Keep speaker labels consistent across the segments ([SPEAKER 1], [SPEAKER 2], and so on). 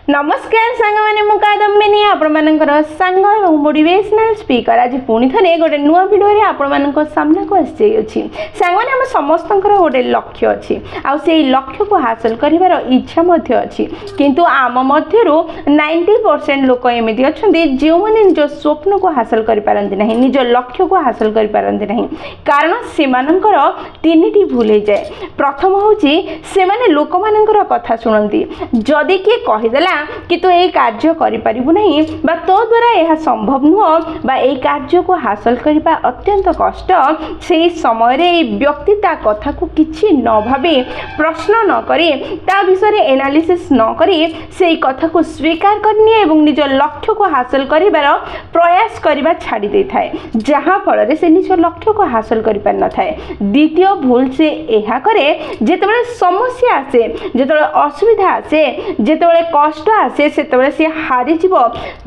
[SPEAKER 1] नमस्कार सांग मैंने मुकादम्बिनी आपणकर सांग और मोटिवेशनल स्पीकर आज पुणी थे गोटे नुआ भिडियो आपण सामना को आसी सांग मैंने आम समस्त गोटे लक्ष्य अच्छी आई लक्ष्य को हासिल कर इच्छा अच्छी किंतु आम मध्य 90% लोक एमती अच्छा जो मैंने निज स्वप्न को हासिल करपारती ना निज लक्ष्य को हासिल करपारती ना कारण से तीन भूल हो जाए। प्रथम हूँ से लोक मान कथा शुणती जदि किए कहीदेला कि तू ये कार्य करिपरिबु नहीं बा तो द्वारा यह संभव नुह बा ये कार्य को हासिल करबा अत्यंत कष्ट से समय रे व्यक्ति ता कथा को किछि न भाबी प्रश्न न करी ता विषय एनालिसिस न करी से कथा को स्वीकार करनी एवं निज लक्ष्य को हासिल करिबार प्रयास करबा छाड़ी दे थाए जहाँ फल से निज लक्ष्य को हासिल करि पार न थाए। द्वितीय भूल से यह करे जेतेबेले समस्या आसे जेतेबेले असुविधा आसे जेतेबेले कष्ट आसे से हारी जीव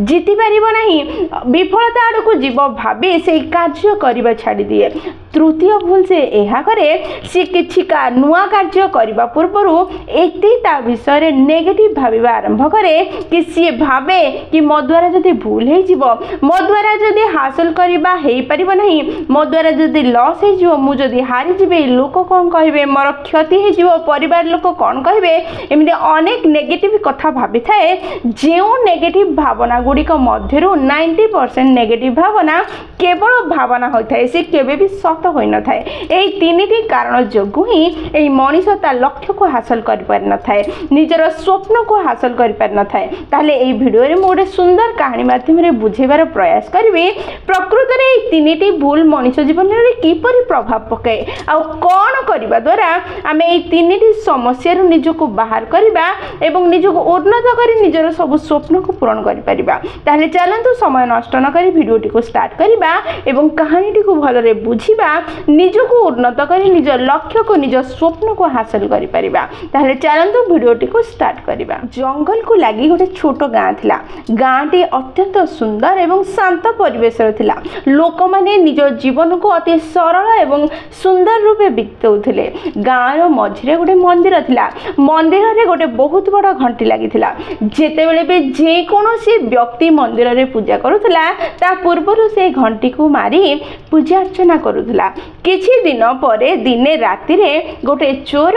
[SPEAKER 1] जीति पारिबो नहीं विफलता आड़ को जीव भाभी से कार्य करबा छाड़ी दिए। तृतीय भूल से यह करे सी किछि का नुआ कार्य करबा पूर्व एते ता विषय नेगेटिव भाविबा आरंभ करे कि सी भावे कि मो द्वारा जदि भूल हो जीव मो द्वारा जदि हासिल करबा हेई परिबो नहीं मो द्वारा जदि लॉस हो जीव मु जदि हारी जीवे लोक कोन कहबे मोर क्षति हो जीव परिवार लोक कोन कहबे एमिति अनेक नेगेटिव कथा भाबी थाए जो नेगेटिव भावना गुड़िक मध्य 90% नेगेटिव भावना केवल भावना होता है से केबे भी सत होई न थाए। एई तीनिटी कारण जोगु ही एई मनीष ता लक्ष्य को हासिल कर पार न थाए निजर स्वप्न को हासिल कर पार न थाए। ताले एई वीडियो रे मोडे सुंदर कहानी माध्यम रे बुझेबार प्रयास करबे प्रकृत रे एई तीनिटी भूल मनीष जीवन रे किपरि प्रभाव पकाए आ कोन करबा द्वारा आमे एई तीनिटी समस्या रु निजको बाहर करबा एवं निजको उन्नत करी निजर सब स्वप्न को पूरण करि परिबा। ताले चलंतु समय नष्ट न करी वीडियोटी को स्टार्ट करिबा एवं कहानीटी को भलरे बुझिबा निजको उन्नत करी निज लक्ष्य को निज स्वप्न को हासिल करि परिबा। ताले चलंतु वीडियोटी को स्टार्ट करिबा। जंगल को लागी गोटे छोट गाँ थिला गाँटी अत्यंत सुंदर एवं शांत परिवेश थिला लोक माने निज जीवन को अति सरल एवं सुंदर रूपे बिताउथिले। गाँर मझिरे गोटे मंदिर थिला मंदिर रे गोटे बहुत बड़ घंटी लागी थिला जेतेबेले भी जे कोनोसी व्यक्ति मंदिर रे पूजा करुथला ता पूर्वरु से घंटी को मारी पूजा अर्चना करुथला। किछि दिन परे दिने राति रे गोटे चोर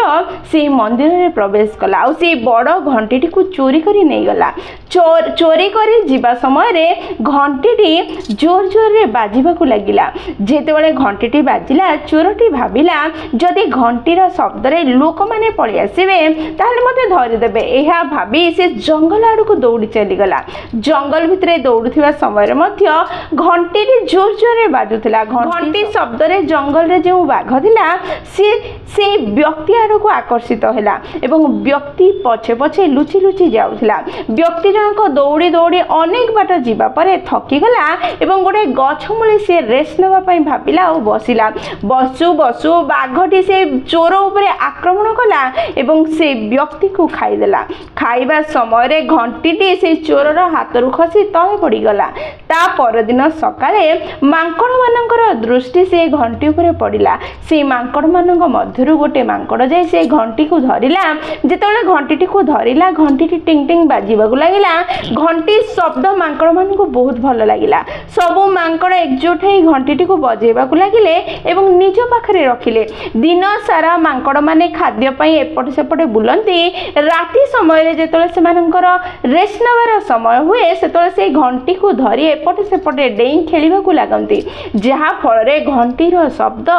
[SPEAKER 1] से मंदिर रे प्रवेश कला आ से बड़ घंटीटी को चोरी करी नै गला। चोरी करी जीवा समय रे घंटीटी जोर जोर रे बाजिबा को लागिला जेतेबेले घंटीटी बाजिला चोरटी भाबिला जदि घंटीर शब्द रे लोक माने पळि आसीबे ताले मते धरि देबे एहा भाबी से जंगल आड़ को दौड़ी चलीगला। जंगल भितर दौड़ुवा समय घंटी जोर जोर बाजुला घंटी शब्द रे जंगल रे जो बाघ थिला से व्यक्ति आड़ को आकर्षित हैला एवं व्यक्ति पछे पछे लुचि लुचि जाउथिला। व्यक्ति जनक दौड़ी दौड़ी अनेक बाट जीवा परे थकी गला एवं गोटे गछ मूले से रेस्ट नेबा पई भाबिला और बसिला। बसु बसु बाघटी से चोर उपरे आक्रमण कला एवं से व्यक्ति को खाईदेला। खाइबा समय घंटीटी से चोरर हाथ खसी तले पड़गला। ता परदिन सकाळे मांकड़ मानकर दृष्टि से घंटी उपरे पड़िला। से मांकड़ मानक मध्यरु गोटे मांकड़ जाय से घंटी को धरिला जेतेबेले घंटीटी को धरिला घंटीटी टिंग टिंग बाजिबाकु लागिला। घंटी शब्द मांकड़ मान को बहुत भल लागिला। सबु मांकड़ एकजुट हे घंटीटी को बजेबाकु लागिले एवं निज पाखरे रखिले। दिन सारा मांकड़ माने खाद्य पई एपट सेपटे बुलंती राति समय जेतेबेले सेमानकर रेस्ट नेबार समय हुए से घंटी को धरी एपटे सेपटे डेई खेलिबाकु लागंती जहाँ फल घंटीर शब्द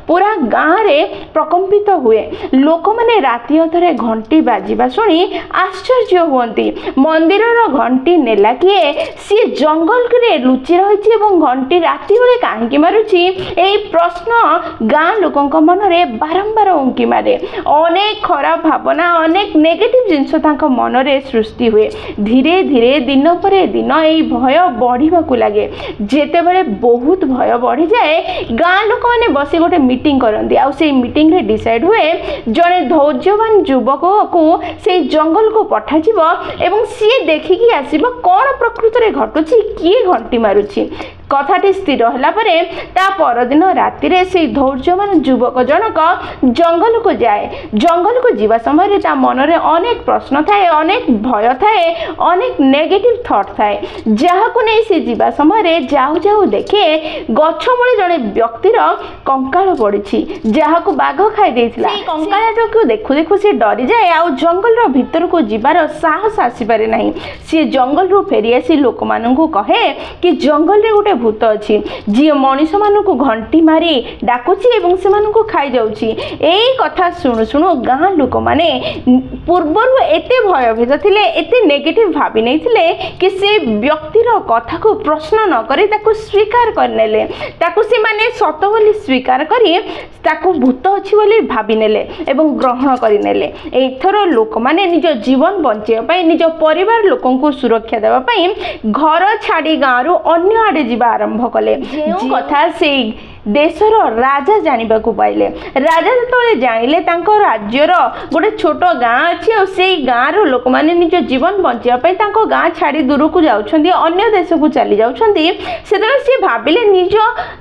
[SPEAKER 1] पूरा गाँव रे प्रकंपित हुए। लोक माने राति अधरे घंटी बाजिबा सुनी आश्चर्य हुअंती मंदिरर घंटी नेला किए सी जंगल रे लुचि रहिछि एवं घंटी राति बेले काहेकि मारुछि एई प्रश्न गाँ लोकंक मन रे बारंबार उंकी मारे। अनेक खराब भावना अनेक नेगेटिव जिंस तांक मन रे सृष्टि हुए। धीरे धीरे दिन पर दिन यही भय बढ़िबाकु लागे जेतेबेले बहुत भय बढ़ी जाए गाँ लोक माने बसी गोटे मीटिंग करंती आ से मीटिंग रे डिसाइड हुए जड़े धैर्यवान युवक को से जंगल को पठा एवं सी देखिकी आसीबो कोन प्रकृत रे घटुछि किए घंटी मारुछि कथाटी स्थिर होला परे ता परदिन रातिरे से धैर्यवान युवक जनक जंगल को जाए। जंगल को जीवा समय ता मनरे अनेक प्रश्न थाए, अनेक भय थाए, अनेक नेगेटिव थॉट थाए, जहाँ को नहीं से जीवा समय जाऊ जाऊ देखे गछ मूले जड़े व्यक्तिर कंकाल पड़ी जहाँ को बाघ खाई देथिला। कंकाल को देखु देखु से डरी जाए आ जंगल भीतर को जीवार साहस आसीपारे नहीं। सी जंगल रू फेरी आसी लोक मानू कहे कि जंगल रे गोटे भूत अच्छी जी मनीष मान घंटी मारी डाकुची एवं से मानू खाई जाउची। एई कथा शुणु शुणु गाँ लोक माने पूर्वर एते भयभीत थिले, एते नेगेटिव भाभी नहीं थिले कि से व्यक्तिर कथा को प्रश्न न करी ताकू स्वीकार करनेले, ताकू से माने सत बोली स्वीकार करी ताकू भूत अच्छी बोली भाभी नेले एवं ग्रहण करि नेले। एथर लोक माने निज जीवन बंचेवा पई, निज परिवार लोकन को सुरक्षा देवा पई घर छाड़ी गाँव रु अन्य आड़े जीवा आरंभ कले। जो कथा से देशर राजा जानिबा को पाइले। राजा जतले जानिले तांको राज्यर गोटे छोट गाँ अच्छी और से गाँव रो लोक माने निज जीवन बंचिया पई तांको गाँ छाड़ी दूर को जाउछंदी, अन्य देश को चली जाउछंदी। सेतले से भाबिले निज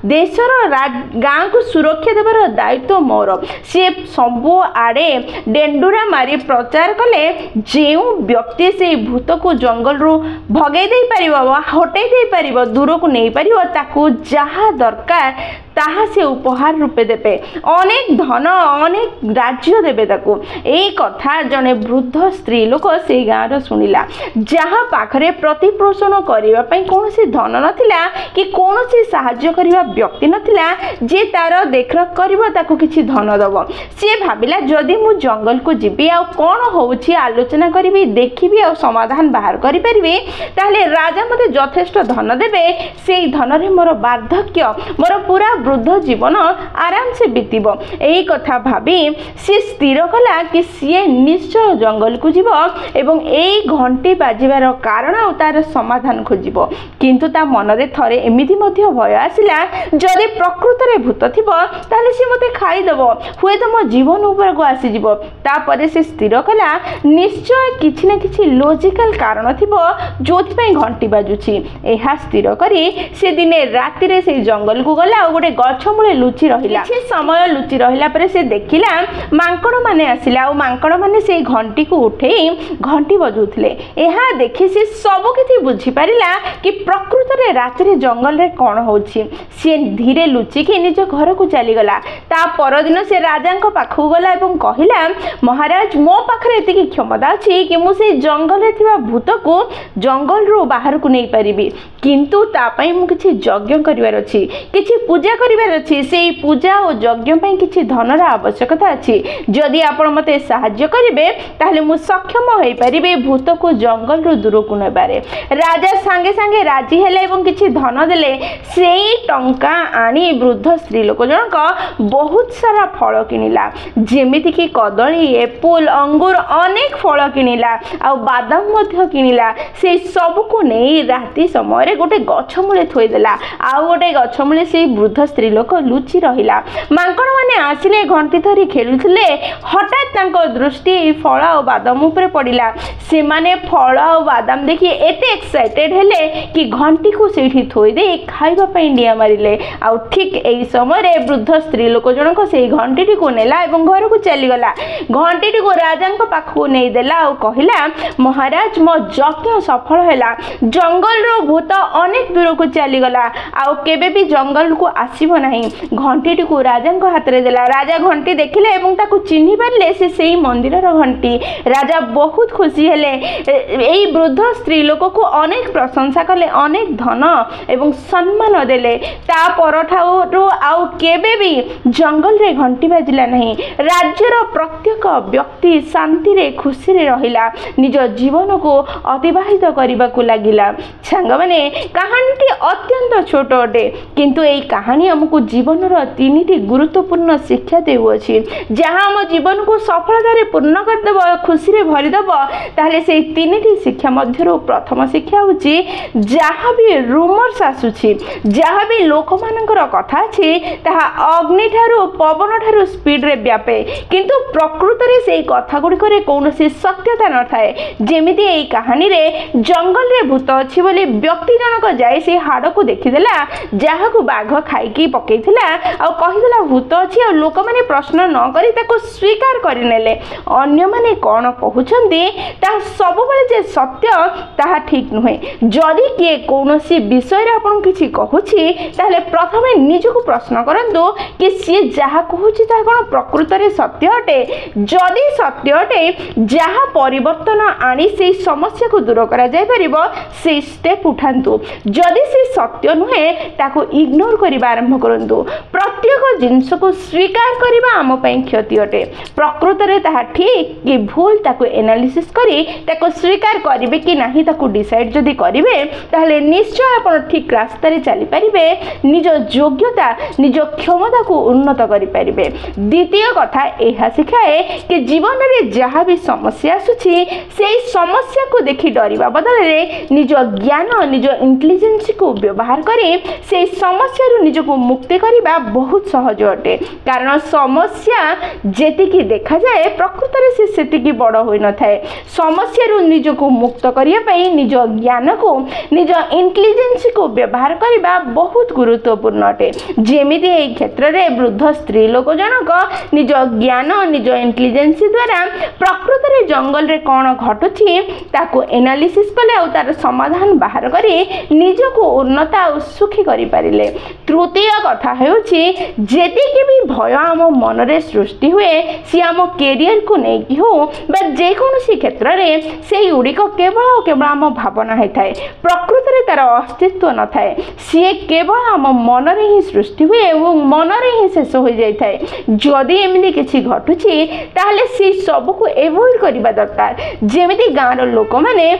[SPEAKER 1] देशर गाँ को सुरक्षा देबार दायित्व मोर। से सबो आड़े डेंडुरा मारी प्रचार कले जेउ व्यक्ति से भूत को जंगल रू भगै दे परिबो, हटै दे परिबो, दूर को नहीं परिबो, ताकू जहा दरकार ताहा से उपहार रूपे देबे, अनेक धन अनेक राज्य देबे ताकू। एई कथा जने वृद्ध स्त्री लोक से गाँव रो सुनिला, जहाँ पाखरे प्रतिपोषण करिवा पई कोनोसी धन नथिला कि कोनोसी सहाय्य करिवा व्यक्ति नथिला जे तार देखरेख करिवो ताकू किछि धन दबो। से भाबिला जदि मु जंगल को जिबि आ कोन होउछि आलोचना करिवि, देखिबि आ समाधान बाहर करि परिबि, ताहले राजा मते यथेष्ट धन देबे। सेई धन रे मोर वार्धक्य, मोर पूरा वृद्ध जीवन आराम से बीतब। यही कथा भाभी सी स्थिर कला कि सी निश्चय जंगल को जीव एवं यही घंटी बाजिबार कारण और तार समाधान खोजिब। किंतु ता मन रे थरे एमिति मध्य भय आसिला जदि प्रकृत रे भूत थिबो ताले सी मते खाइदेब, हुए तो मो जीवन ऊपर को आसी जीवो। तापरे से स्थिर कला निश्चय किछि ना किछि लॉजिकल कारण थिबो जोथि पई घंटी बाजुछि। एहा स्थिर करी से दिने राति रे से जंगल को गला और गोटे गछ मूले लुचि रहिला। किछि समय लुचि रहिला परे से देखिला मांकड़ माने आसिला और मांकड़ माने से घंटी को उठेई घंटी बजाउथिले। एहा देखि से सब किछि बुझी पारिला कि प्रकृत रे राति रे जंगल रे कोन होछि। से धीरे लुचि के निज घर को चली गला। ता परदिन से राजा को पाखु गला एवं कहिला, महाराज मो पाखरे एतिकी क्षमता अछि कि मु से जंगल रे थिबा भूत को जंगल रो बाहर को नहीं परिबी, किंतु ता पई मु किछि यज्ञ करिवार अछि, किछि पूजा करिवार अछि। से पूजा और यज्ञ पई किछि धनर आवश्यकता अछि। जदि आपण मते सहाय्य करिवे ताहले मु सक्षम होई परिबे भूत को जंगल रो दूर को नेबारे। राजा संगे संगे राजी हेले एवं किछि धन देले। सेई टंका आनी वृद्ध स्त्री लोक जनक बहुत सारा फल किनिला, जेमिति कि कदली, एप्पल, अंगूर अनेक फल किनिला आ बादाम मध्य किनिला। से सब को नै राति समय रे गोटे गछ मूले थोई देला। आ गोटे गछ मूले से वृद्ध स्त्री लोक लुचि रहिला। मांकड़ माने आसिले घंटी धरी खेलुथिले। हठात तांको दृष्टि फल और बादाम ऊपर पड़िला। से माने फल और बादाम देखि एते एक्साइटेड हेले कि घंटी को सेठी थोई दे खाइबा पई डिया मारिले। आ ठीक एई समय रे वृद्ध स्त्री लोक जनक से घंटी को नेला एवं घर को चली गला। घंटी को राजा को पाखु नै देला और कहिला, महाराज मो यज्ञ सफल हैला, जंगल रो भूत अनेक दूर को चली गला आ केबे भी जंगल को आसीबो नाही। घंटी को राजा को हाथ रे देला। राजा घंटी देखिले एवं ताकू चिन्हि पारले से सेही मंदिर रो घंटी। राजा बहुत खुशी हेले। एई वृद्ध स्त्री लोक को अनेक प्रशंसा कले, अनेक धन एवं सम्मान देले। ता परठाउ आउ केबे भी जंगल रे घंटी बाजिला नहीं। राज्यर प्रत्येक व्यक्ति शांति रे खुशी रे रहिला, निज जीवन को अतिबाहित करबा को लागिला। सांग माने कहानीटी अत्यंत छोट अटे, किंतु एई कहानी हमको जीवन रो तीनिटी गुरुत्वपूर्ण शिक्षा देउछि। जहां हम जीवन को सफलता रे पूर्ण कर देबो, खुशी रे भरि देबो, ताहले से तीनिटी शिक्षा मध्यरो प्रथम शिक्षा होछि जहां भी रूमर्स आसुछि, जहां भी लोक मानकर कथा अछि ताहा अग्नि ठारू पवन ठारू स्पीड रे व्यापे, किंतु प्रकृत रे सेई कथा गुडी करे कोनोसी सत्यता न थाए। जेमिति एई कहानी रे जंगल रे भूत अछि ताहले व्यक्ति जनक जाए से हाड़ को देखीदेला जहाँ को बाघ खाई पकईला आ कहीदेला भूत अच्छी आ लोक मैंने प्रश्न न करी ताको स्वीकार करनेले अन्य माने कौन कहउछन्ती ता सबबेले जे सत्य ताहा ठीक नुहे जदि किए कौनसी विषय रे आपन किछि कहूछि ताहले प्रथमे निजको प्रश्न करंतु कि सी जहाँ कहूछि ता कोन प्रकृत रे सत्य अटे जदि सत्य अटे जहाँ परिवर्तन आनी से समस्या को दूर करा जाय परिबो से स्टेप उठांतु जदि से सत्य नुहे ताको इग्नोर करिबा आरंभ करंतु प्रत्येक जिंस को स्वीकार करिबा आम पई क्षति अटे प्रकृत रे ताहा ठीक कि भूल ताको एनालिसिस करी ताको स्वीकार करिवे कि नाही ताको डिसाइड जदि करिवे ताहले निश्चय आपण ठीक रास्ता रे चली परिबे निज योग्यता निज क्षमता को उन्नत करि परिबे द्वितीय कथा एहा सिखाए कि जीवन रे जहाँ भी समस्या आसुछि सेही समस्या को देखि डरिबा बदल रे निज ज्ञान निज इंटेलिजेंस को व्यवहार करी से समस्या रु निज को मुक्ति करिबा बहुत सहज अटे कारण समस्या जेतिकी देखा जाए प्रकृत रे से सेतिकी बड़ होई न थाए समस्या रु निज को मुक्त करिया पई निज ज्ञान को निज इंटेलिजेंस को व्यवहार करिबा बहुत गुरुत्वपूर्ण अटे जेमिति एई क्षेत्र रे वृद्ध स्त्री लोक जनक निज ज्ञान निज इंटेलिजेंस द्वारा प्रकृत रे जंगल रे कोन घटुछि ताको एनालिसिस कले आ तार समाधान बाहर करी निज को उन्नत आ सुखी करि पारिले तृतीय कथा हेउछि जेतिके भी भय आम मन रे सृष्टि हुए सी आम कैरियर को नेकी हो बा जे कोनोसी क्षेत्र रे सेही उडिको केवल आम भावना है थाए प्रकृत रे तार अस्तित्व न थाए सी केवल आम मन रे ही सृष्टि हुए एवं मन रे ही शेष हो जाय थाए जदि एमिति किछि घटुछि ताहले सी सब को एवॉइड करिबा दरकार जेमिति गाँव रो लोक माने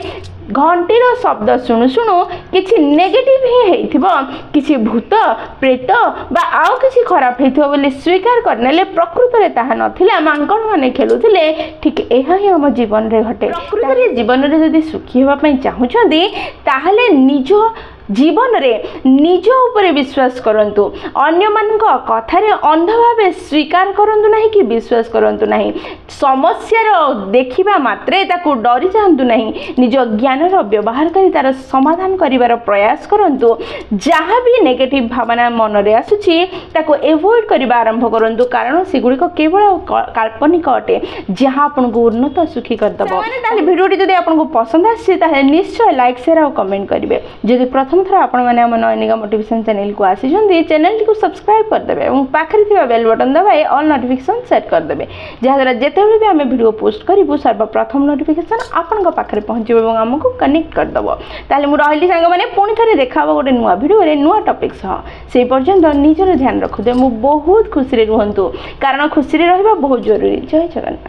[SPEAKER 1] घंटीर शब्द शुणु शुणु किसी नेगेटिव ही हेइथिबो किसी भूत प्रेत बा आउ किसी खराब हेइथिबो बोली स्वीकार करनेले प्रकृत रे ताहा नथिले मांकण माने खेलुथिले ठीक एहा ही हम जीवन रे घटे प्रकृत रे जीवन रे जदी सुखी होबा पई चाहुछंदी ताहले निज जीवन रे निज ऊपर विश्वास करंतु अन्य मान कथा रे अंध भावे स्वीकार करंतु नहीं कि विश्वास करंतु नहीं समस्या रो देखिबा मात्रे ताकू डरी जांतु नहीं निज ज्ञान रो व्यवहार करी तार समाधान करिवार प्रयास करंतु जहाँ भी नेगेटिव भावना मन रे आसुछि ताको एवॉइड करिबा आरंभ करंतु कारण सेगुडी को केवल काल्पनिक अटे जहाँ आपन को उन्नत सुखी कर दबो माने ताले वीडियो जदी आपन को पसंद आछि ताहे निश्चय लाइक शेयर और कमेंट करिवे जदी प्रथम थर आपण माने हम नयनिका मोटिवेशन चैनल को आसीजंदी चैनल को सब्सक्राइब कर देबे और पाखरे थिबा बेल बटन दबाए ऑल नोटिफिकेशन सेट कर देबे जहा द्वारा जेतेबेले भी हम वीडियो पोस्ट करिवु सर्वप्रथम नोटिफिकेशन आपन को पाखरे पहुंचबे और हमको कनेक्ट कर दबो ताले मु रहली संग माने पुणी थरे देखाबो गोटे नुवा वीडियो रे नुवा टॉपिक सह से पर्यंत निजर ध्यान रखु दे मु बहुत खुशी रे रहंतु कारण खुशी रे रहबा बहुत जरूरी जय जगन्नाथ।